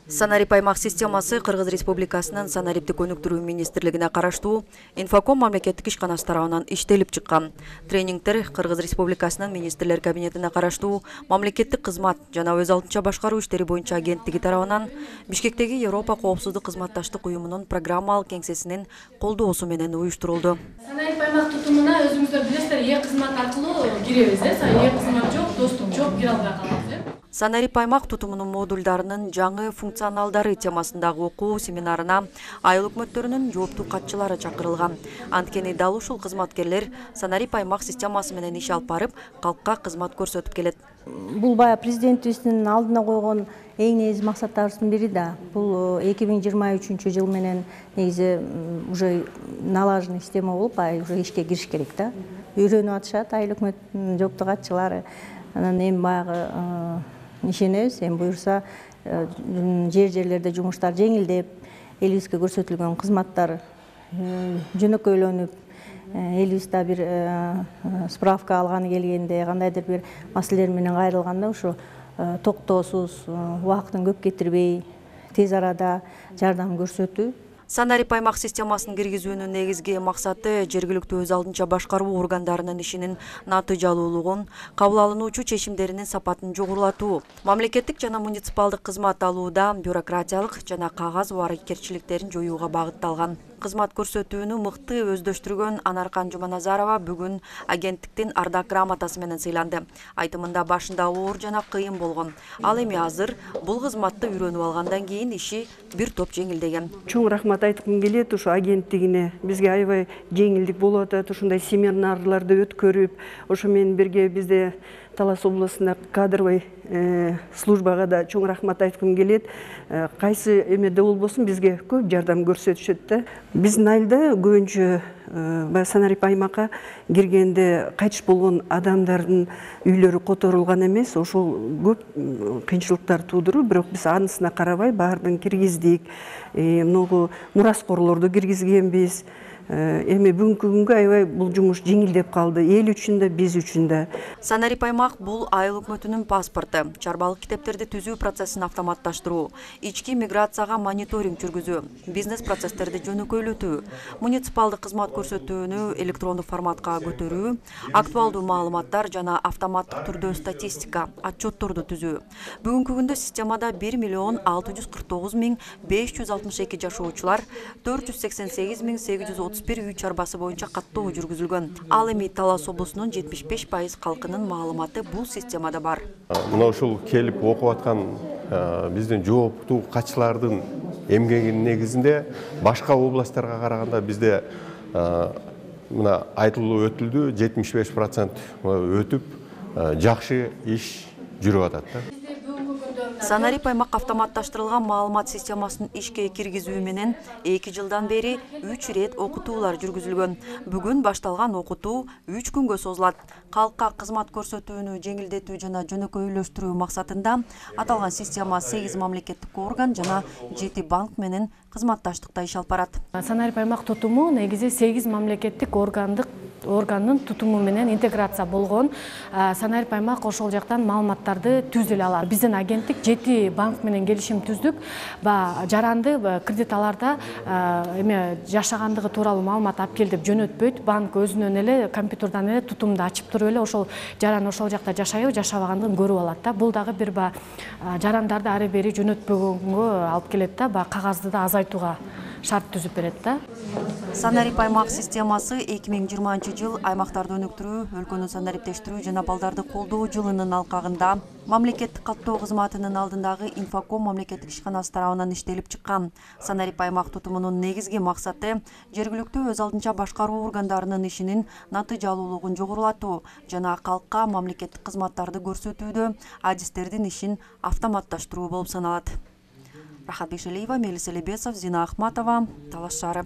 Санарип аймак системасы Кыргыз Республикасынын санариптик өнүктүрүү министрлигине караштуу Инфоком мамлекеттик ишканасы тарабынан иштелип чыккан. Тренингтер Кыргыз Республикасынын министрлер кабинетине караштуу мамлекеттик кызмат жана өз алдынча башкаруу иштери боюнча агенттиги тарабынан Бишкектеги Европа коопсуздук кызматташтык уюмунун программалык кеңсесинин колдоосу менен уюштурулду. Санарип аймак тутумуна өзүңүздөр билесиздер, кызмат аркылуу киребиз, кызмат жок, достук жок, кире албай калабыз. Санарип аймак тутумунун модулдарынын жаңы функционалдары темасындагы окуу семинарына айыл өкмөттөрүнүн жооптуу катчылары чакырылган. Анткени дал ушул кызматкерлер Санарип аймак системасы менен иш алып барып, калкка кызмат көрсөтүп келет. Бул бая президентибиздин алдына койгон эң негизи максаттарыбыздын бири да. Бул 2023 жыл менен негизи уже налаженный система болуп, уже ишке кириш керек да. Үйрөнүп атышат айыл өкмөттүн жооптуу катчылары. Анан эми баягы ишенебиз, эми буюрса жерлерде жумуштар жеңилдеп, элибизге көрсөтүлгөн кызматтар жөнөкөйлөнүп, элибизде бир справка алганы келгенде, кандайдыр бир маселелер менен кайрылганда ушу токтоосуз, убакытын көп кетирбей, тез арада жардам көрсөтүү. Санарип аймак системасын киргизүүнүн негизги максаты жергиликтүү өз алдынча башкаруу органдарынын ишинин натыйжалуулугун, кабыл алынуучу чечимдеринин сапатын жогорулатуу, мамлекеттик жана муниципалдык кызмат алууда бюрократиялык жана кагаз убарыкерчиликтерин жоюуга багытталган. Кызмат көрсөтүүнү мыкты өздөштүргөн Анаркан Жуманазарова бүгүн агенттиктин ардак грамотасы менен сыйланды. Айтымында башында оор жана кыйын болгон. Ал эми азыр бул кызматты үйрөнүп алгандан кийин иши бир топ жеңилдеген. Чоң рахмат айткым келет ушу агенттигине. Бизге аябай жеңилдик болуп атат, ушундай семинарларды өткөрүп, ошо менен бирге бизде Талас областында кадровый службага да чоң рахмат айткым келет. Кайсы эмеде болбосун бизге көп жардам көрсөтүшөт да. Биздин айылда көбүнчө Санарип аймакка киргенде кайтыш болгон адамдардын үйлөрү которулган эмес, ошол көп кыйынчылыктар туудуруп, бирок биз анысына карабай баардыгын киргиздик. Многу мураскорлорду киргизгенбиз. Эми бүгүнкү күнгө аябай бул жумуш жеңилдеп калды, эл үчүн да, биз үчүн да. Санарип аймак бул айыл өкмөтүнүн паспорту, чарбалык китептерди түзүү процессин автоматташтыруу, ички миграцияга мониторинг жүргүзүү, бизнес процесстерди жөнөкөйлөтүү, муниципалдык кызмат көрсөтүүнү электрондук форматка көтөрүү, актуалдуу маалыматтар жана автоматтык түрдө статистика, отчетторду түзүү. Бүгүнкү күндө системада 1.649.562 жашоочулар, 488.831 үй чарбасы боюнча каттоо жүргүзүлгөн. Ал эми Талас облусунун 75% калкынын маалыматы бул системада бар. Мына ушул келип окуп аткан биздин жооптуу катчылардын эмгегинин негизинде башка областтарга караганда бизде мына айтылуу өтүлдү 75% өтүп жакшы иш жүрүп атат да. Санарип аймак автоматташтырылган маалымат системасын ишке киргизүү менен 2 жылдан бери 3 ирет окутуулар жүргүзүлгөн. Бүгүн башталган окутуу 3 күнгө созулат. Калкка кызмат көрсөтүүнү жеңилдетүү жана жөнөкөйлөштүрүү максатында аталган система 8 мамлекеттик орган жана 7 банк менен кызматташтыкта иш алып барат. Санарип аймак тутуму негизи 8 мамлекеттик органдын тутуму менен интеграция болгон. Санарип аймак ошол жактан маалыматтарды түзө алат. Биздин агенттик 7 банк менен келишим түздүк. Жаранды кредит аларда жашагандыгы тууралуу маалымат алып кел деп жөнөтпөйт. Банк өзүнөн эле компьютерден эле тутумду ачып туруп эле ошол жаран ошол жакта жашайбы, жашабагандыгын көрүп алат да. Бул дагы бир жарандарды ары бери жөнөтпөгөнгө алып келет да, кагазды да азайтууга шарт түзүп берет да. Санарип аймак системасы 2020 жыл аймактарды өнүктүрүү, өлкөнү санариптештирүү жана балдарды колдоо жылынын алкагында мамлекеттик каттоо кызматынын алдындагы Инфоком мамлекеттик ишканасы тарабынан иштелип чыккан. Санарип аймак тутумунун негизги максаты жергиликтүү өз алдынча башкаруу органдарынын ишинин натыйжалуулугун жогорулатуу жана калкка мамлекеттик кызматтарды көрсөтүүдө адистердин ишин автоматташтыруу болуп саналат. Рахат Бешелиева, Мелис Элебесов, Зина Ахматова, Талас шаары.